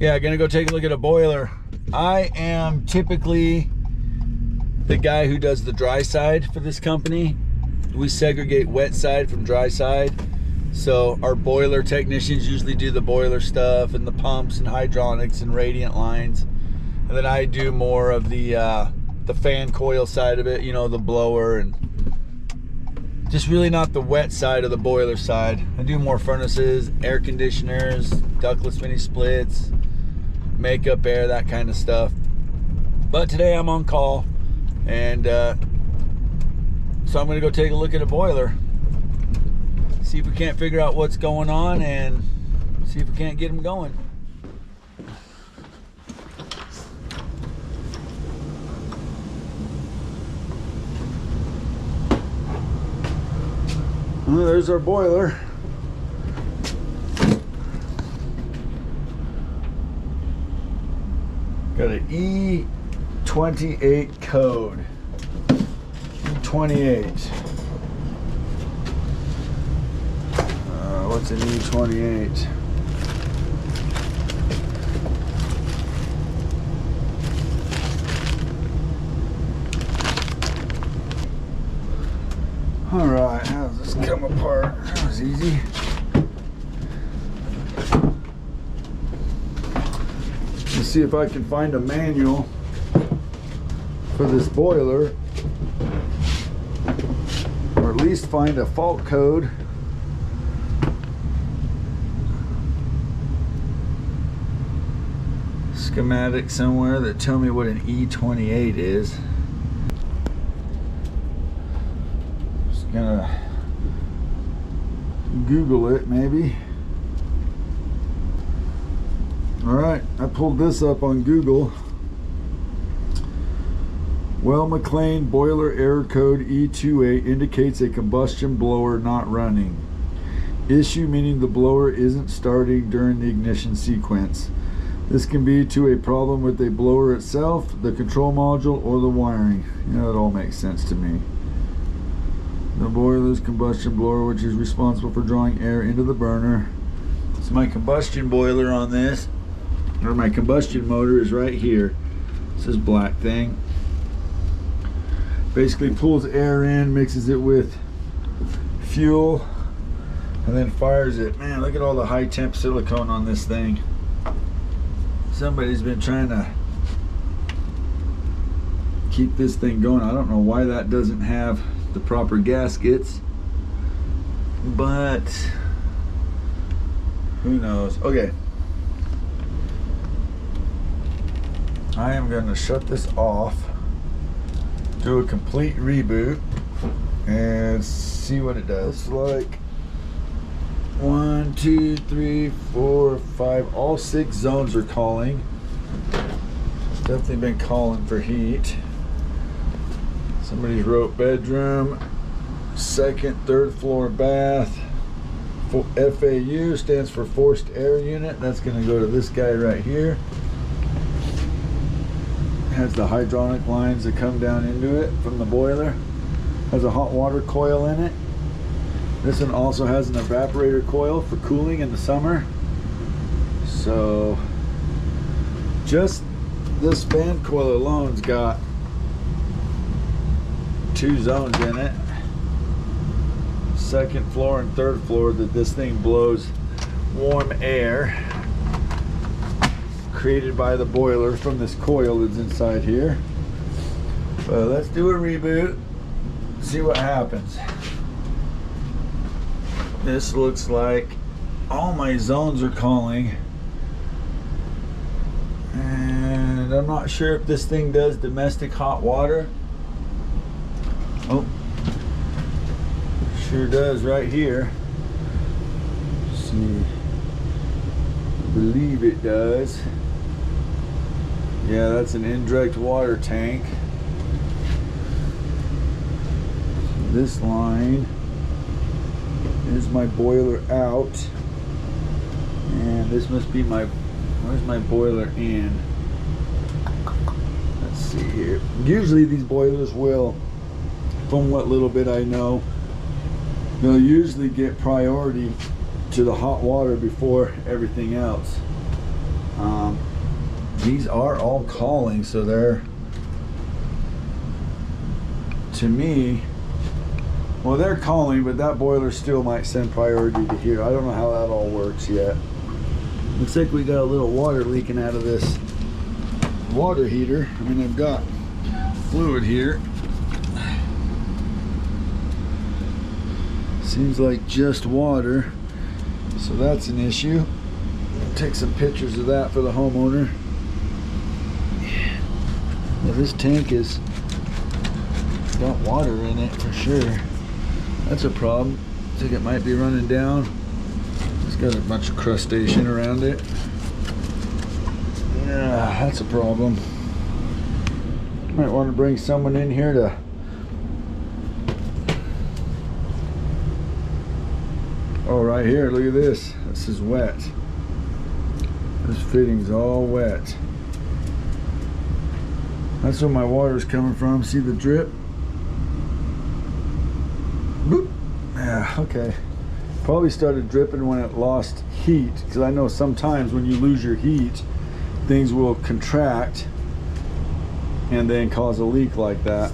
Yeah, gonna go take a look at a boiler. I am typically the guy who does the dry side for this company. We segregate wet side from dry side. So our boiler technicians usually do the boiler stuff and the pumps and hydronics and radiant lines. And then I do more of the fan coil side of it, you know, the blower, and just really not the wet side of the boiler side. I do more furnaces, air conditioners, ductless mini splits, makeup air, that kind of stuff. But today I'm on call, and so I'm gonna go take a look at a boiler, see if we can't figure out what's going on and see if we can't get them going. Well, there's our boiler. Got an E28 code. E28. What's an E28? All right, how does this come apart? That was easy. Let's see if I can find a manual for this boiler, or at least find a fault code. Schematic somewhere that tell me what an E28 is. Just gonna Google it maybe. Alright, I pulled this up on Google. Well-McLean boiler error code E28 indicates a combustion blower not running. Issue meaning the blower isn't starting during the ignition sequence. This can be to a problem with the blower itself, the control module, or the wiring. You know, it all makes sense to me. The boiler's combustion blower, which is responsible for drawing air into the burner. So my combustion boiler on this, or my combustion motor, is right here. It's this black thing. Basically pulls air in, mixes it with fuel, and then fires it. Man, look at all the high temp silicone on this thing. Somebody's been trying to keep this thing going. I don't know why that doesn't have the proper gaskets, but who knows. Okay, I am going to shut this off, do a complete reboot, and see what it does. It's like 1, 2, 3, 4, 5, all 6 zones are calling. It's definitely been calling for heat. Somebody wrote bedroom, 2nd, 3rd floor bath. FAU stands for forced air unit. That's going to go to this guy right here. Has the hydronic lines that come down into it from the boiler. Has a hot water coil in it. This one also has an evaporator coil for cooling in the summer. So just this fan coil alone's got 2 zones in it. 2nd floor and 3rd floor that this thing blows warm air created by the boiler from this coil that's inside here. But let's do a reboot, see what happens. This looks like all my zones are calling, and I'm not sure if this thing does domestic hot water. Oh, sure does right here. Let's see, I believe it does. Yeah, that's an indirect water tank. This line is my boiler out, and this must be my, where's my boiler in? Let's see here. Usually these boilers will, from what little bit I know, they'll usually get priority to the hot water before everything else. These are all calling, so they're, to me, well, they're calling, but that boiler still might send priority to here. I don't know how that all works yet. Looks like we got a little water leaking out of this water heater. I mean, I've got fluid here. Seems like just water, so that's an issue. Take some pictures of that for the homeowner. Yeah, this tank is got water in it for sure. That's a problem. I think it might be running down. It's got a bunch of crustacean around it. Yeah, that's a problem. Might want to bring someone in here to oh, right here, look at this. This is wet. This fitting's all wet. That's where my water's coming from. See the drip? Boop. Yeah, okay. Probably started dripping when it lost heat, because I know sometimes when you lose your heat, things will contract and then cause a leak like that.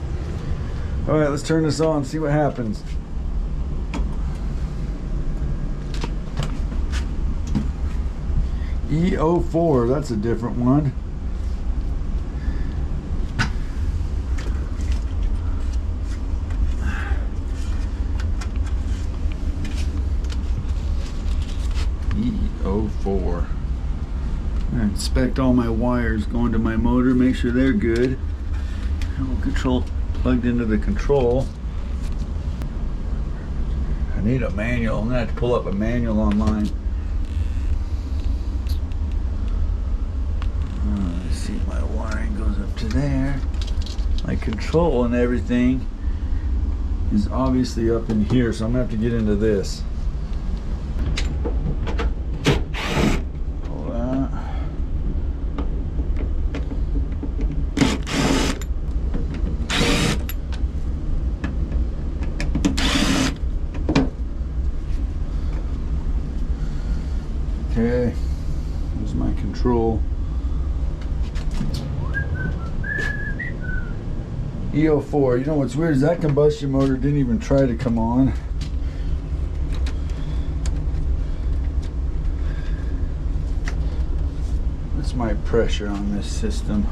All right, let's turn this on, see what happens. E04, that's a different one. E04. I inspect all my wires going to my motor, make sure they're good. Control plugged into the control. I need a manual. I'm gonna have to pull up a manual online. Let's see, my wiring goes up to there. My control and everything is obviously up in here, so I'm gonna have to get into this. Hold on. Okay, there's my control. E04, you know what's weird is that combustion motor didn't even try to come on. That's my pressure on this system.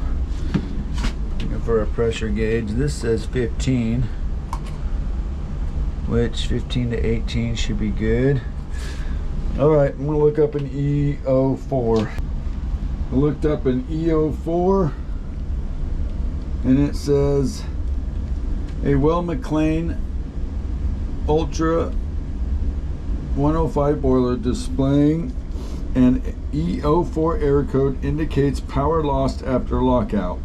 Looking for a pressure gauge. This says 15, which 15 to 18 should be good. All right, I'm gonna look up an E04. I looked up an E04 and it says a Well McLean Ultra 105 boiler displaying an E04 error code indicates power lost after lockout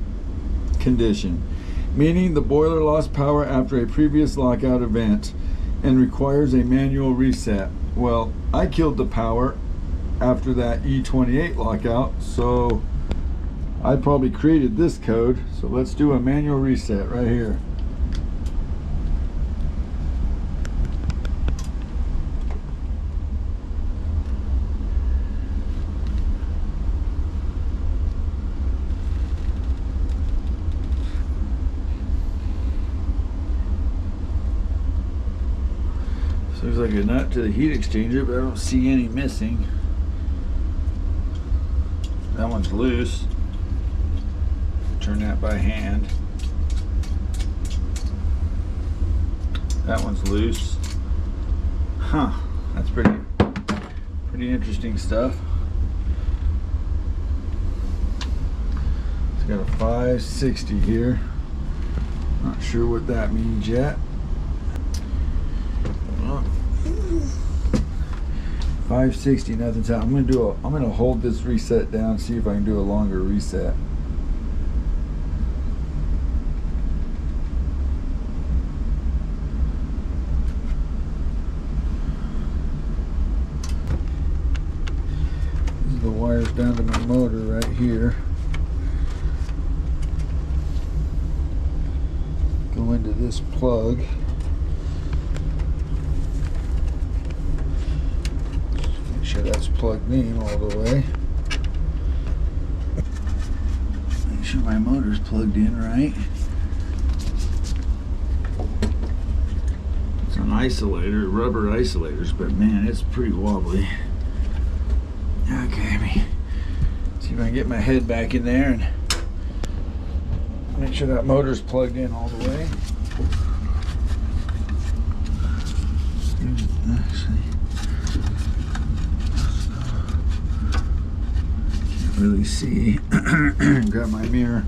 condition, meaning the boiler lost power after a previous lockout event and requires a manual reset. Well, I killed the power after that E28 lockout, so I probably created this code. So let's do a manual reset right here. Looks like a nut to the heat exchanger, but I don't see any missing. That one's loose. Turn that by hand. That one's loose. Huh, that's pretty interesting stuff. It's got a 560 here. Not sure what that means yet. 560, nothing's out. I'm gonna hold this reset down, see if I can do a longer reset. These are the wires down to my motor right here. Go into this plug. That's plugged in all the way. sure my motor's plugged in right. It's an isolator, rubber isolators, but man, it's pretty wobbly. Okay, let me see if I can get my head back in there and make sure that motor's plugged in all the way. Can't really see. Grab my mirror.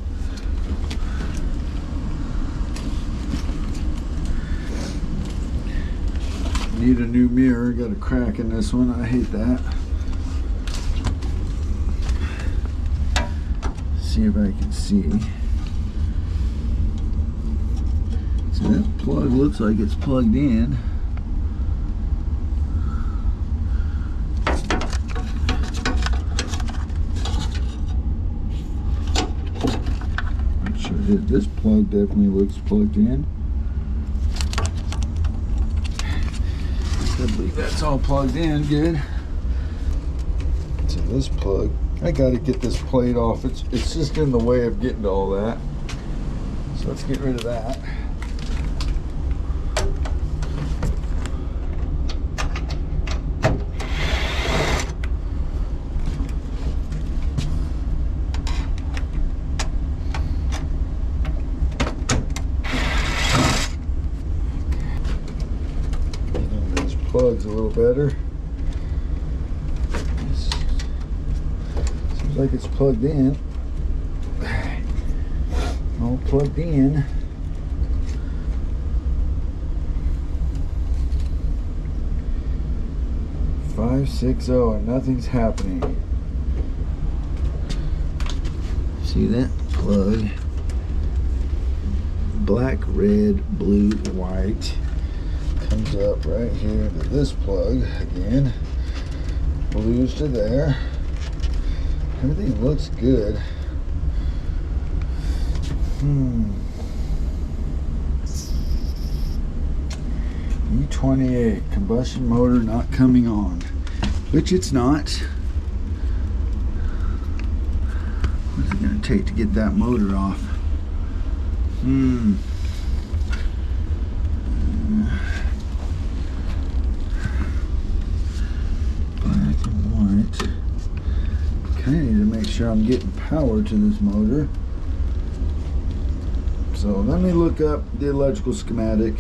Need a new mirror. Got a crack in this one. I hate that. See if I can see. So that plug looks like it's plugged in. Not sure. This plug definitely looks plugged in. I believe that's all plugged in. Good. So this plug, I got to get this plate off. It's just in the way of getting to all that. So let's get rid of that. Plugs a little better. Seems like it's plugged in. All plugged in. .560 and nothing's happening. See that plug? Black, red, blue, white. Comes up right here into this plug again. Blues to there. Everything looks good. E28 combustion motor not coming on, which it's not. What's it gonna take to get that motor off? I need to make sure I'm getting power to this motor. So let me look up the electrical schematic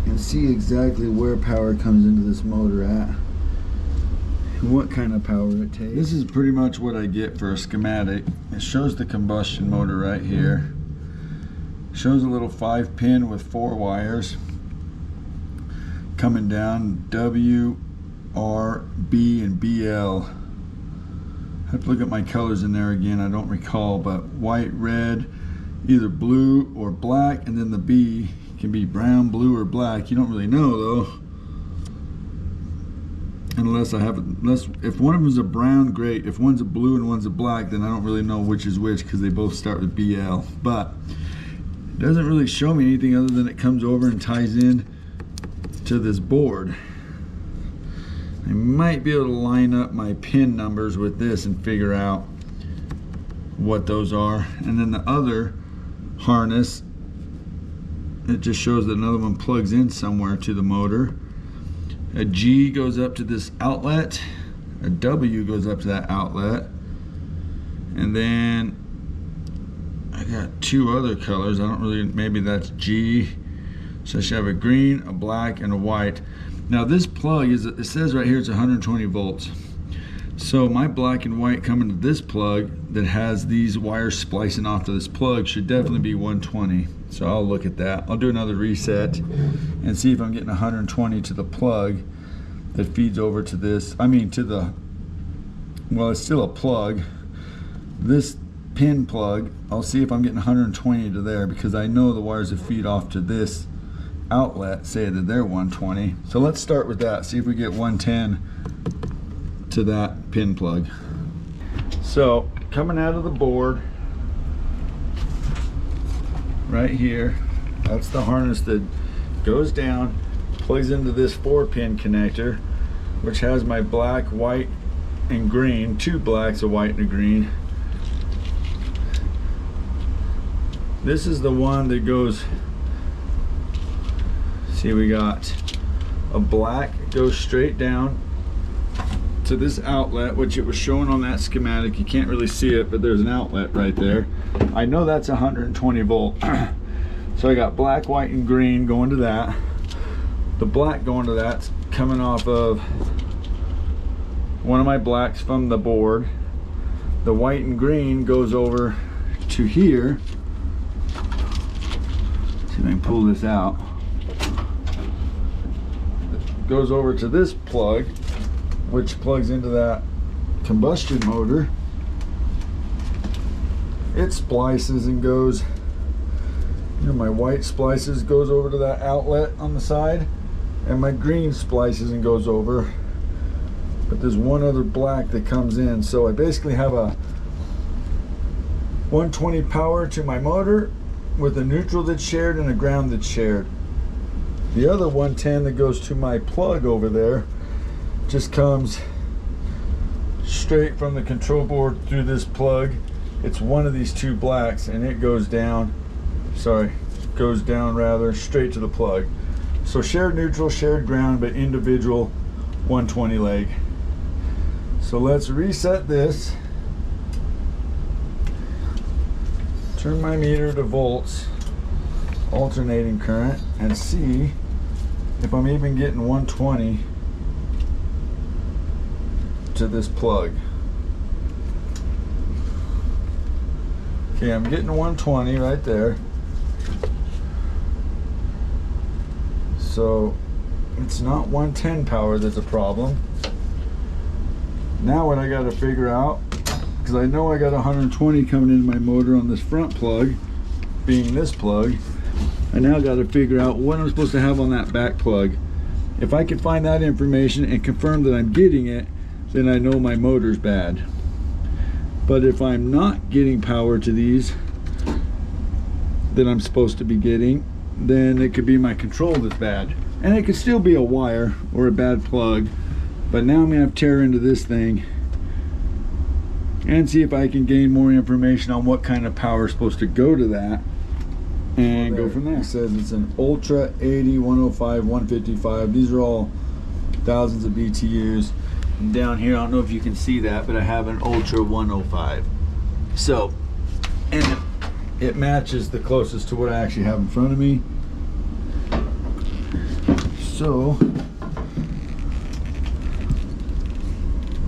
and see exactly where power comes into this motor at and what kind of power it takes. This is pretty much what I get for a schematic. It shows the combustion motor right here. It shows a little 5-pin with 4 wires coming down, W, R, B, and BL. I have to look at my colors in there again, I don't recall, but white, red, either blue or black, and then the B can be brown, blue, or black. You don't really know though. Unless if one of them is a brown, great. If one's a blue and one's a black, then I don't really know which is which because they both start with BL. But it doesn't really show me anything other than it comes over and ties in to this board. I might be able to line up my pin numbers with this and figure out what those are. And then the other harness, it just shows that another one plugs in somewhere to the motor. A G goes up to this outlet, a W goes up to that outlet, and then I got 2 other colors. I don't really, maybe that's G. So I should have a green, a black, and a white. Now this plug is, it says right here it's 120 volts. So my black and white coming to this plug that has these wires splicing off to this plug should definitely be 120. So I'll look at that. I'll do another reset and see if I'm getting 120 to the plug that feeds over to this. I mean to the, well, it's still a plug. This pin plug, I'll see if I'm getting 120 to there because I know the wires that feed off to this outlet say that they're 120. So let's start with that, see if we get 110 to that pin plug. So coming out of the board right here, that's the harness that goes down, plugs into this 4-pin connector, which has my black, white, and green, 2 blacks, a white, and a green. This is the one that goes, see, we got a black, goes straight down to this outlet, which it was shown on that schematic. You can't really see it, but there's an outlet right there. I know that's 120 volt. So I got black, white, and green going to that. The black going to that's coming off of one of my blacks from the board. The white and green goes over to here. Let's see if I can pull this out. It goes over to this plug, which plugs into that combustion motor. It splices and goes, you know, my white splices, goes over to that outlet on the side, and my green splices and goes over. But there's one other black that comes in, so I basically have a 120 power to my motor with a neutral that's shared and a ground that's shared. The other 110 that goes to my plug over there just comes straight from the control board through this plug. It's one of these two blacks, and it goes down, goes down rather, straight to the plug. So shared neutral, shared ground, but individual 120 leg. So let's reset this, turn my meter to volts, alternating current, and see if I'm even getting 120 to this plug. Okay, I'm getting 120 right there. So it's not 110 power that's a problem. Now what I got to figure out, because I know I got 120 coming into my motor on this front plug, being this plug, I now got to figure out what I'm supposed to have on that back plug. If I can find that information and confirm that I'm getting it, then I know my motor's bad. But if I'm not getting power to these that I'm supposed to be getting, then it could be my control that's bad. And it could still be a wire or a bad plug. But now I'm gonna have to tear into this thing and see if I can gain more information on what kind of power is supposed to go to that, and go from there. It says it's an Ultra 80, 105, 155. These are all thousands of BTUs. And down here, I don't know if you can see that, but I have an Ultra 105. So, and it matches the closest to what I actually have in front of me. So,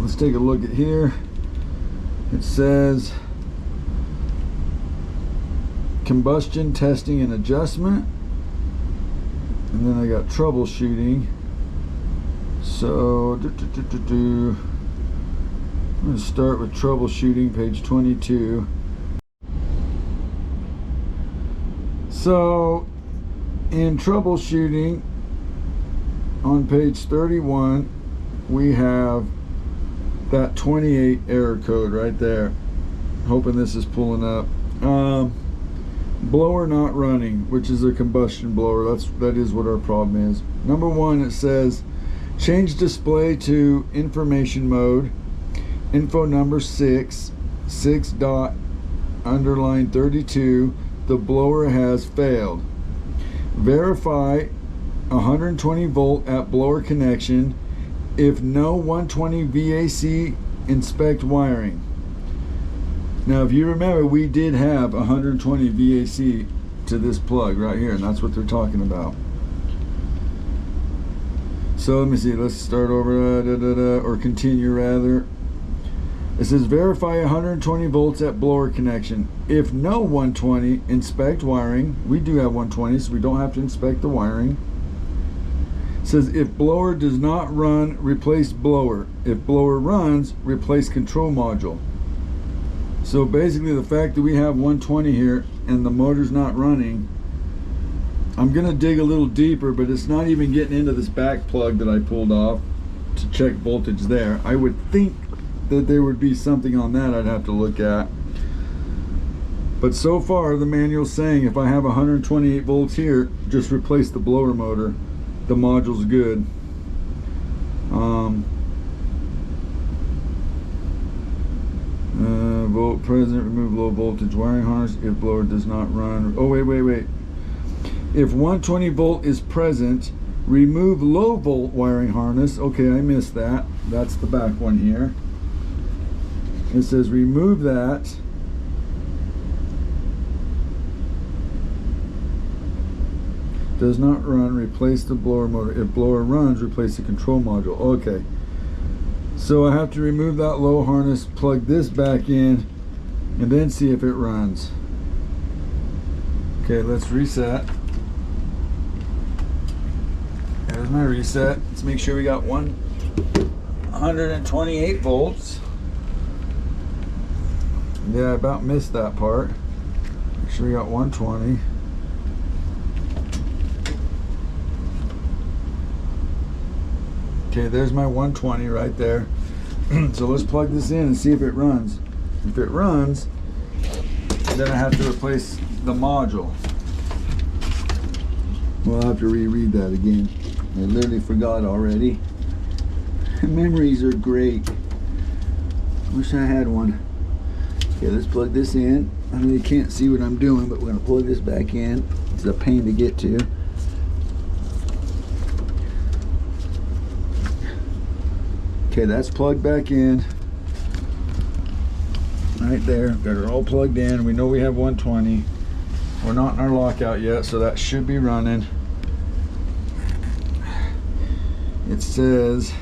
let's take a look at here. It says combustion testing and adjustment, and then I got troubleshooting. So I'm going to start with troubleshooting, page 22. So in troubleshooting on page 31, we have that 28 error code right there. Hoping this is pulling up. Blower not running, which is a combustion blower. That is what our problem is. Number one, it says change display to information mode. Info number 6 dot underline 32. The blower has failed. Verify 120 volt at blower connection. If no 120 VAC, inspect wiring. Now if you remember, we did have 120 VAC to this plug right here, and that's what they're talking about. So let me see, let's start over, or continue rather. It says verify 120 volts at blower connection. If no 120, inspect wiring. We do have 120, so we don't have to inspect the wiring. It says if blower does not run, replace blower. If blower runs, replace control module. So basically the fact that we have 120 here and the motor's not running, I'm gonna dig a little deeper, but it's not even getting into this back plug that I pulled off to check voltage there. I would think that there would be something on that I'd have to look at. But so far the manual's saying if I have 128 volts here, just replace the blower motor. The module's good. volt present, remove low voltage wiring harness if blower does not run. Oh, wait. If 120 volt is present, remove low volt wiring harness. Okay, I missed that. That's the back one here. It says remove that. Does not run, replace the blower motor. If blower runs, replace the control module. Okay. So I have to remove that low harness, plug this back in, and then see if it runs. Okay, let's reset. There's my reset. Let's make sure we got 128 volts. Yeah, I about missed that part. Make sure we got 120. Okay, there's my 120 right there. So let's plug this in and see if it runs. If it runs, then I have to replace the module. Well, I'll have to reread that again. I literally forgot already. Memories are great. Wish I had one. Okay, let's plug this in. I know you can't see what I'm doing, but we're gonna plug this back in. It's a pain to get to. Okay, that's plugged back in. Right there, got it all plugged in. We know we have 120. We're not in our lockout yet, so that should be running. It says,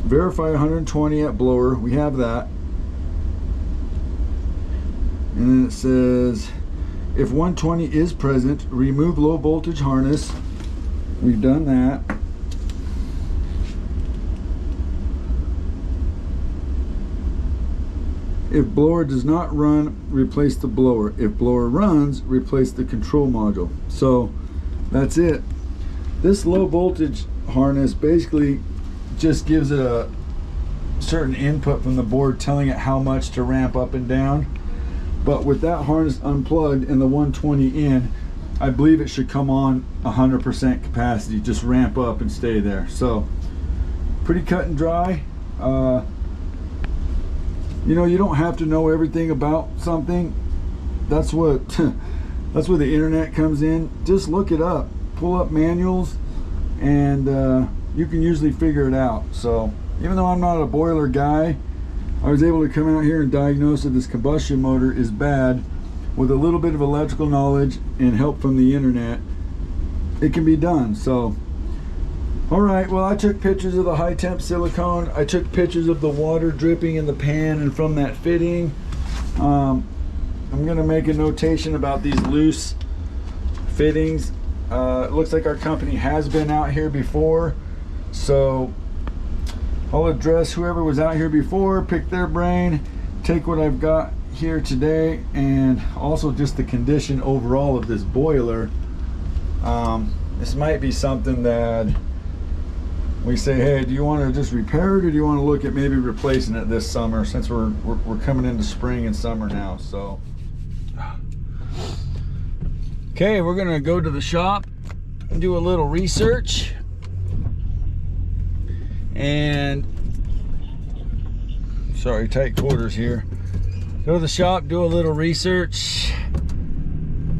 verify 120 at blower. We have that. And then it says, if 120 is present, remove low voltage harness. We've done that. If blower does not run, replace the blower. If blower runs, replace the control module. So that's it. This low voltage harness basically just gives it a certain input from the board telling it how much to ramp up and down. But with that harness unplugged and the 120 in, I believe it should come on 100% capacity, just ramp up and stay there. So pretty cut and dry. You know, you don't have to know everything about something. That's what that's where the internet comes in. Just look it up, pull up manuals, and you can usually figure it out. So even though I'm not a boiler guy, I was able to come out here and diagnose that this combustion motor is bad. With a little bit of electrical knowledge and help from the internet, it can be done. So all right, well, I took pictures of the high temp silicone. I took pictures of the water dripping in the pan and from that fitting. I'm gonna make a notation about these loose fittings. It looks like our company has been out here before, so I'll address whoever was out here before, pick their brain, take what I've got here today, and also just the condition overall of this boiler. This might be something that we say, hey, do you want to just repair it, or do you want to look at maybe replacing it this summer, since we're coming into spring and summer now. So okay, we're gonna go to the shop and do a little research, and sorry, tight quarters here. Go to the shop, do a little research,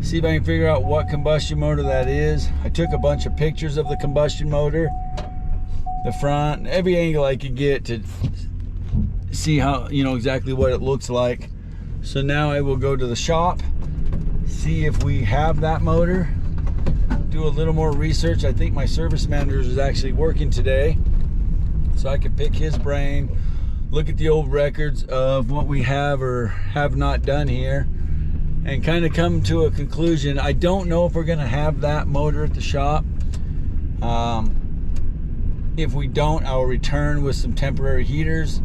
see if I can figure out what combustion motor that is. I took a bunch of pictures of the combustion motor, the front, every angle I could get to see how, you know, exactly what it looks like. So now I will go to the shop, see if we have that motor, do a little more research. I think my service manager is actually working today, so I can pick his brain, look at the old records of what we have or have not done here, and kind of come to a conclusion. I don't know if we're gonna have that motor at the shop. If we don't, I'll return with some temporary heaters.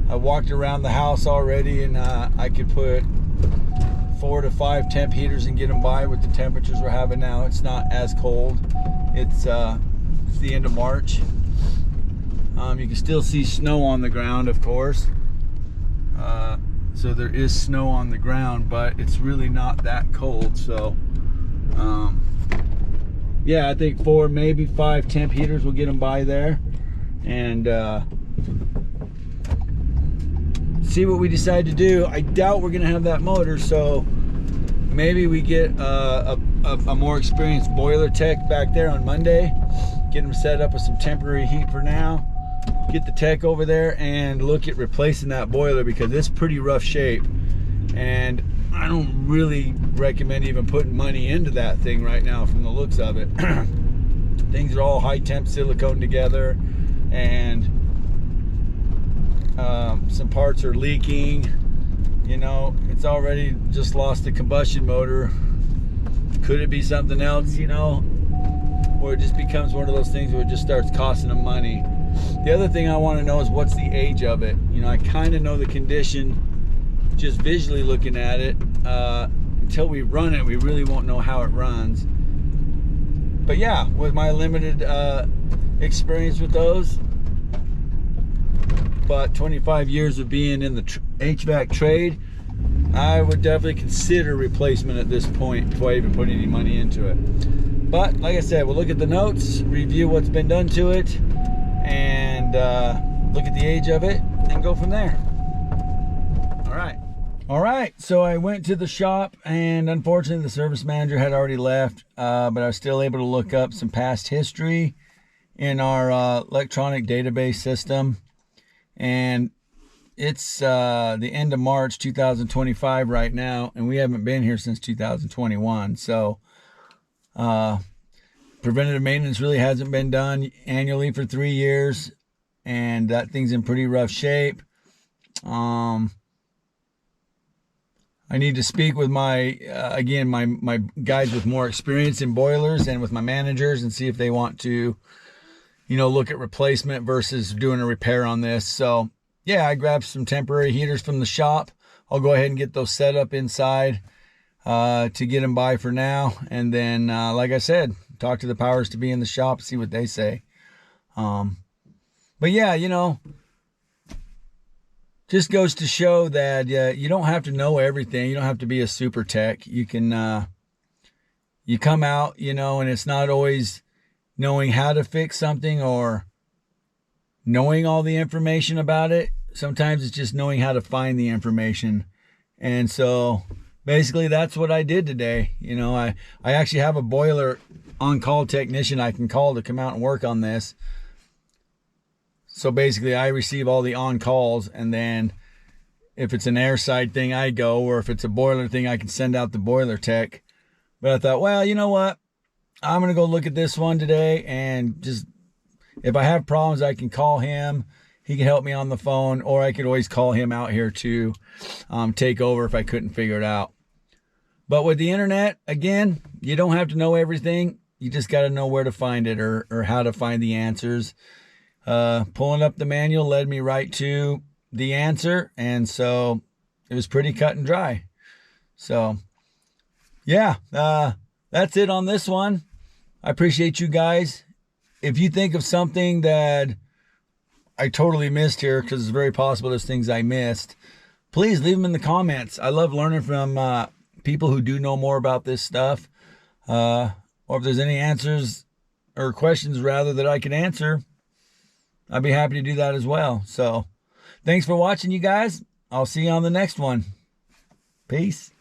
I walked around the house already, and I could put 4 to 5 temp heaters and get them by with the temperatures we're having now. It's not as cold. It's the end of March. You can still see snow on the ground, of course. So there is snow on the ground, but it's really not that cold. So yeah, I think 4, maybe 5 temp heaters will get them by there. And see what we decide to do. I doubt we're gonna have that motor, so maybe we get a more experienced boiler tech back there on Monday, get them set up with some temporary heat for now, get the tech over there and look at replacing that boiler, because it's pretty rough shape, and I don't really recommend even putting money into that thing right now from the looks of it. Things are all high temp silicone together, and some parts are leaking. You know, it's already just lost the combustion motor. Could it be something else, you know? Or it just becomes one of those things where it just starts costing them money. The other thing I want to know is what's the age of it. You know, I kind of know the condition just visually looking at it. Until we run it, we really won't know how it runs. But yeah, with my limited experience with those, but 25 years of being in the HVAC trade, I would definitely consider replacement at this point before I even put any money into it. But like I said, we'll look at the notes, review what's been done to it, and look at the age of it and go from there. All right, so I went to the shop, and unfortunately the service manager had already left, but I was still able to look up some past history in our electronic database system. And it's the end of March 2025 right now, and we haven't been here since 2021. So preventative maintenance really hasn't been done annually for 3 years, and that thing's in pretty rough shape. I need to speak with my again my guys with more experience in boilers and with my managers, and see if they want to, you know, look at replacement versus doing a repair on this. So yeah, I grabbed some temporary heaters from the shop. I'll go ahead and get those set up inside to get them by for now, and then like I said, talk to the powers to be in the shop, see what they say. But yeah, you know, just goes to show that you don't have to know everything. You don't have to be a super tech. You can you come out, you know, and it's not always knowing how to fix something or knowing all the information about it. Sometimes it's just knowing how to find the information. And so basically that's what I did today. You know, I actually have a boiler on-call technician I can call to come out and work on this. So basically I receive all the on-calls, and then if it's an air side thing, I go, or if it's a boiler thing, I can send out the boiler tech. But I thought, well, you know what? I'm going to go look at this one today, and just, if I have problems, I can call him. He can help me on the phone, or I could always call him out here to take over if I couldn't figure it out. But with the internet, again, you don't have to know everything. You just got to know where to find it, or how to find the answers. Pulling up the manual led me right to the answer, and so it was pretty cut and dry. So yeah, that's it on this one. I appreciate you guys. If you think of something that I totally missed here, because it's very possible there's things I missed, please leave them in the comments. I love learning from people who do know more about this stuff, or if there's any answers or questions rather that I can answer, I'd be happy to do that as well. So thanks for watching, you guys. I'll see you on the next one. Peace.